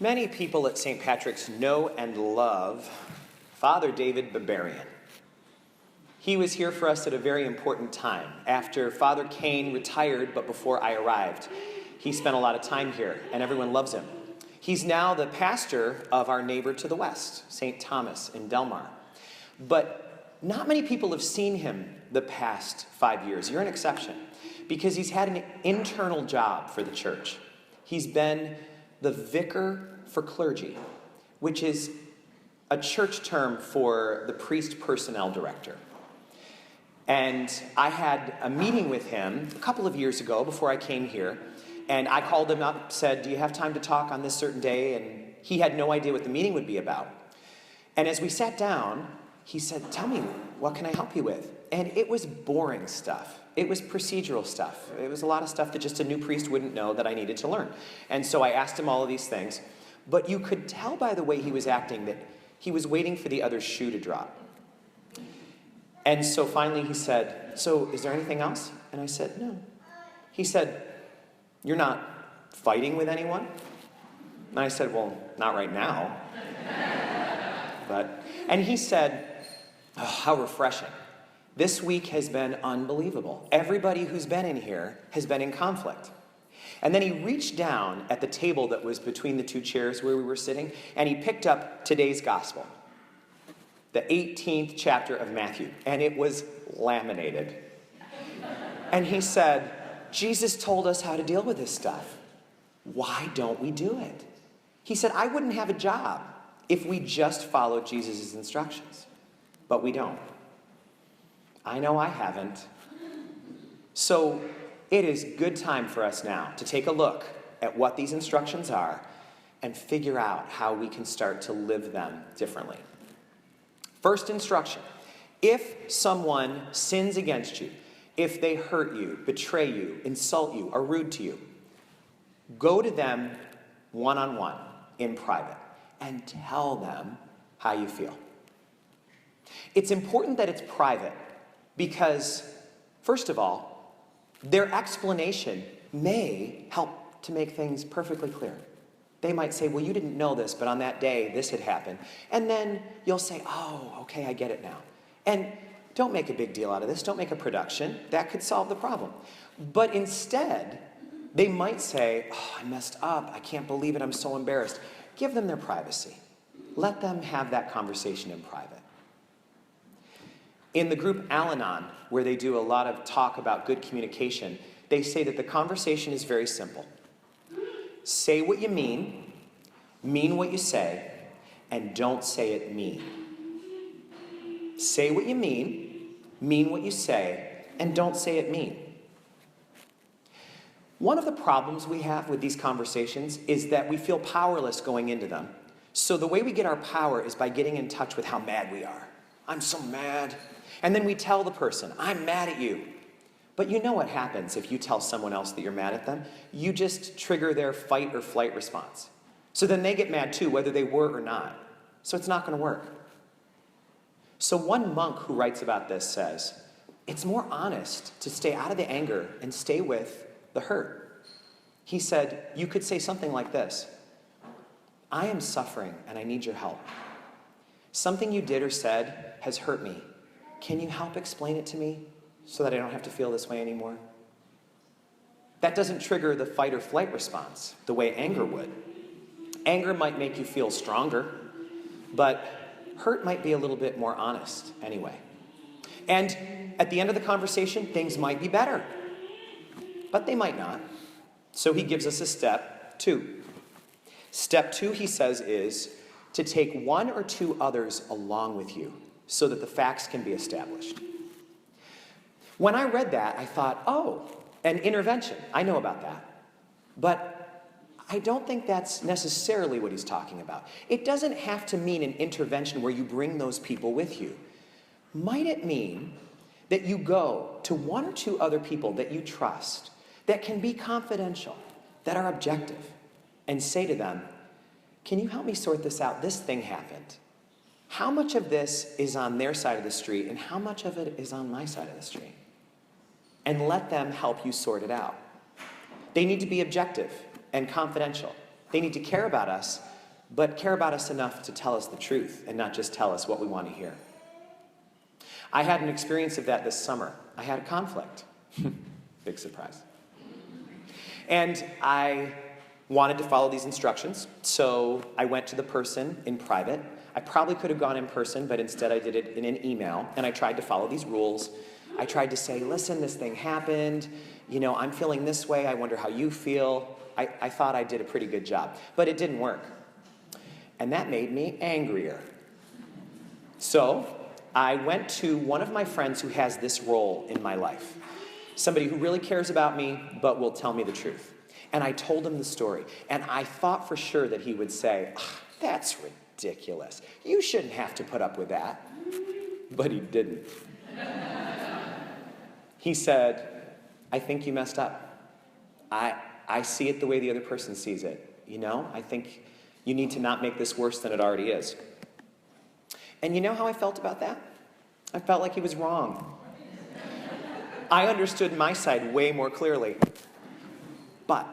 Many people at St. Patrick's know and love Father David Barbarian. He was here for us at a very important time. After Father Kane retired, but before I arrived, he spent a lot of time here, and everyone loves him. He's now the pastor of our neighbor to the west, St. Thomas in Delmar. But not many people have seen him the past 5 years. You're an exception, because he's had an internal job for the church. He's been the vicar for clergy, which is a church term for the priest personnel director. And I had a meeting with him a couple of years ago before I came here, and I called him up, said, "Do you have time to talk on this certain day?" And he had no idea what the meeting would be about. And as we sat down, he said, "Tell me, what can I help you with?" And it was boring stuff. It was procedural stuff. It was a lot of stuff that just a new priest wouldn't know that I needed to learn. And so I asked him all of these things. But you could tell by the way he was acting that he was waiting for the other shoe to drop. And so finally he said, "So is there anything else?" And I said, "No." He said, "You're not fighting with anyone?" And I said, "Well, not right now." And he said, "Oh, how refreshing. This week has been unbelievable. Everybody who's been in here has been in conflict." And then he reached down at the table that was between the two chairs where we were sitting, and he picked up today's gospel, the 18th chapter of Matthew, and it was laminated. And he said, "Jesus told us how to deal with this stuff. Why don't we do it?" He said, "I wouldn't have a job if we just followed Jesus' instructions, but we don't. I know I haven't." So it is good time for us now to take a look at what these instructions are and figure out how we can start to live them differently. First instruction: if someone sins against you, if they hurt you, betray you, insult you, are rude to you, go to them one-on-one in private and tell them how you feel. It's important that it's private because, first of all, their explanation may help to make things perfectly clear. They might say, "Well, you didn't know this, but on that day, this had happened." And then you'll say, "Oh, okay, I get it now." And don't make a big deal out of this. Don't make a production. That could solve the problem. But instead, they might say, "Oh, I messed up. I can't believe it. I'm so embarrassed." Give them their privacy. Let them have that conversation in private. In the group Al-Anon, where they do a lot of talk about good communication, they say that the conversation is very simple. Say what you mean what you say, and don't say it mean. Say what you mean what you say, and don't say it mean. One of the problems we have with these conversations is that we feel powerless going into them. So the way we get our power is by getting in touch with how mad we are. "I'm so mad." And then we tell the person, "I'm mad at you." But you know what happens if you tell someone else that you're mad at them? You just trigger their fight or flight response. So then they get mad too, whether they were or not. So it's not going to work. So one monk who writes about this says, it's more honest to stay out of the anger and stay with the hurt. He said, you could say something like this: "I am suffering and I need your help. Something you did or said has hurt me. Can you help explain it to me so that I don't have to feel this way anymore?" That doesn't trigger the fight or flight response the way anger would. Anger might make you feel stronger, but hurt might be a little bit more honest anyway. And at the end of the conversation, things might be better, but they might not. So he gives us a step 2. Step 2, he says, is to take 1 or 2 others along with you so that the facts can be established. When I read that, I thought, oh, an intervention. I know about that. But I don't think that's necessarily what he's talking about. It doesn't have to mean an intervention where you bring those people with you. Might it mean that you go to 1 or 2 other people that you trust, that can be confidential, that are objective, and say to them, "Can you help me sort this out? This thing happened. How much of this is on their side of the street and how much of it is on my side of the street?" And let them help you sort it out. They need to be objective and confidential. They need to care about us, but care about us enough to tell us the truth and not just tell us what we want to hear. I had an experience of that this summer. I had a conflict. Big surprise. And I wanted to follow these instructions, so I went to the person in private. I probably could have gone in person, but instead I did it in an email, and I tried to follow these rules. I tried to say, listen, this thing happened. I'm feeling this way. I wonder how you feel. I thought I did a pretty good job, but it didn't work. And that made me angrier. So I went to one of my friends who has this role in my life, somebody who really cares about me but will tell me the truth. And I told him the story, and I thought for sure that he would say, that's ridiculous. You shouldn't have to put up with that. But he didn't. He said, I think you messed up. I see it the way the other person sees it. I think you need to not make this worse than it already is. And you know how I felt about that? I felt like he was wrong. I understood my side way more clearly. But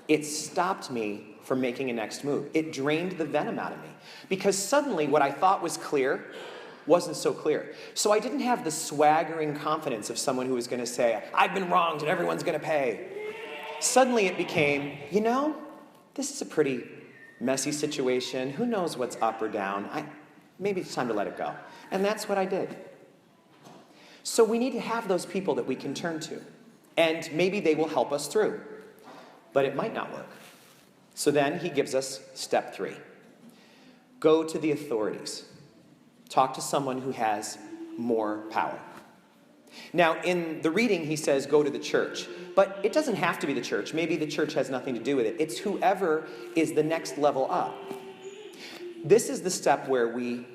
it stopped me from making a next move. It drained the venom out of me. Because suddenly what I thought was clear wasn't so clear. So I didn't have the swaggering confidence of someone who was going to say, I've been wronged and everyone's going to pay. Suddenly it became, this is a pretty messy situation. Who knows what's up or down? Maybe it's time to let it go. And that's what I did. So we need to have those people that we can turn to. And maybe they will help us through. But it might not work. So then he gives us step 3. Go to the authorities. Talk to someone who has more power. Now, in the reading, he says, go to the church. But it doesn't have to be the church. Maybe the church has nothing to do with it. It's whoever is the next level up. This is the step where we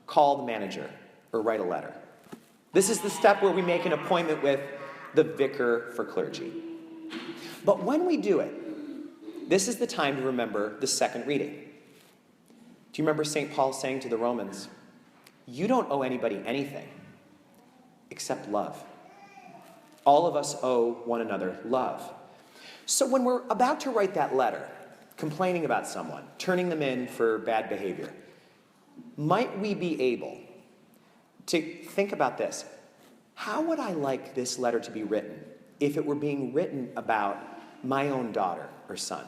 call the manager or write a letter. This is the step where we make an appointment with the vicar for clergy. But when we do it, this is the time to remember the second reading. Do you remember St. Paul saying to the Romans, you don't owe anybody anything except love. All of us owe one another love. So when we're about to write that letter, complaining about someone, turning them in for bad behavior, might we be able to think about this? How would I like this letter to be written if it were being written about my own daughter or son?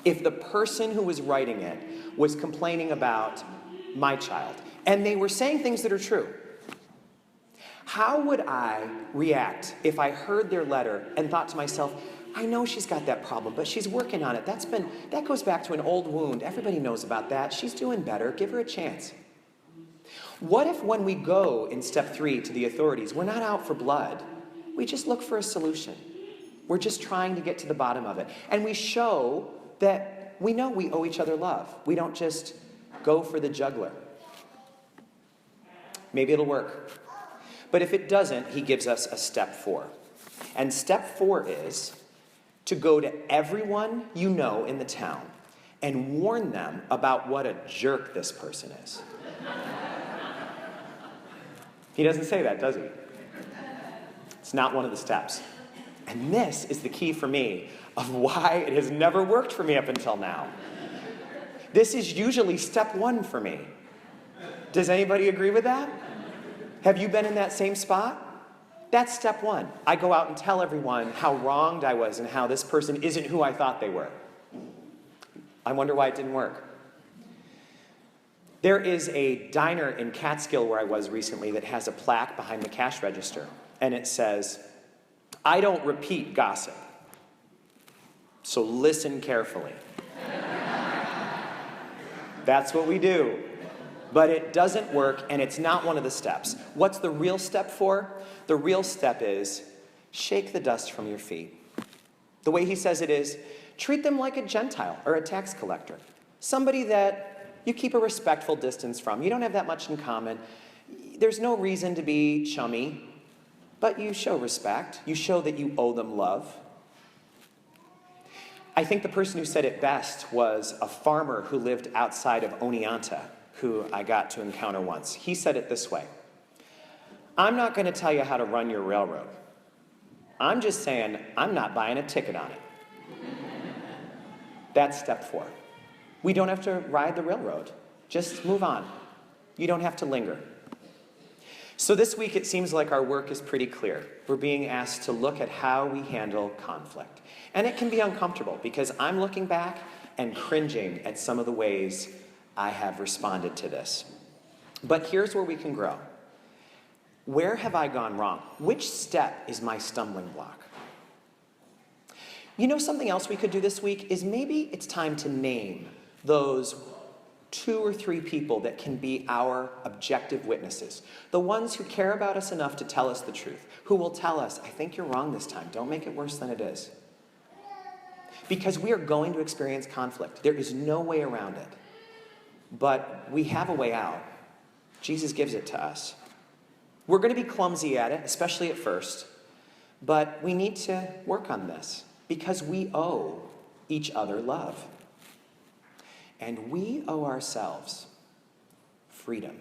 If the person who was writing it was complaining about my child, and they were saying things that are true, how would I react if I heard their letter and thought to myself, I know she's got that problem, but she's working on it. That goes back to an old wound. Everybody knows about that. She's doing better. Give her a chance. What if when we go in step 3 to the authorities, we're not out for blood. We just look for a solution. We're just trying to get to the bottom of it. And we show that we know we owe each other love. We don't just go for the jugular. Maybe it'll work. But if it doesn't, he gives us a step 4. And step 4 is to go to everyone you know in the town and warn them about what a jerk this person is. He doesn't say that, does he? It's not one of the steps. And this is the key for me of why it has never worked for me up until now. This is usually step 1 for me. Does anybody agree with that? Have you been in that same spot? That's step 1. I go out and tell everyone how wronged I was and how this person isn't who I thought they were. I wonder why it didn't work. There is a diner in Catskill where I was recently that has a plaque behind the cash register. And it says, I don't repeat gossip. So listen carefully. That's what we do. But it doesn't work, and it's not one of the steps. What's the real step for? The real step is shake the dust from your feet. The way he says it is, treat them like a Gentile or a tax collector. Somebody that you keep a respectful distance from. You don't have that much in common. There's no reason to be chummy, but you show respect. You show that you owe them love. I think the person who said it best was a farmer who lived outside of Oneonta, who I got to encounter once. He said it this way: I'm not going to tell you how to run your railroad. I'm just saying I'm not buying a ticket on it. That's step 4. We don't have to ride the railroad. Just move on. You don't have to linger. So this week, it seems like our work is pretty clear. We're being asked to look at how we handle conflict. And it can be uncomfortable because I'm looking back and cringing at some of the ways I have responded to this. But here's where we can grow. Where have I gone wrong? Which step is my stumbling block? You know, something else we could do this week is maybe it's time to name those 2 or 3 people that can be our objective witnesses. The ones who care about us enough to tell us the truth, who will tell us, I think you're wrong this time. Don't make it worse than it is. Because we are going to experience conflict. There is no way around it. But we have a way out. Jesus gives it to us. We're going to be clumsy at it, especially at first. But we need to work on this because we owe each other love. And we owe ourselves freedom.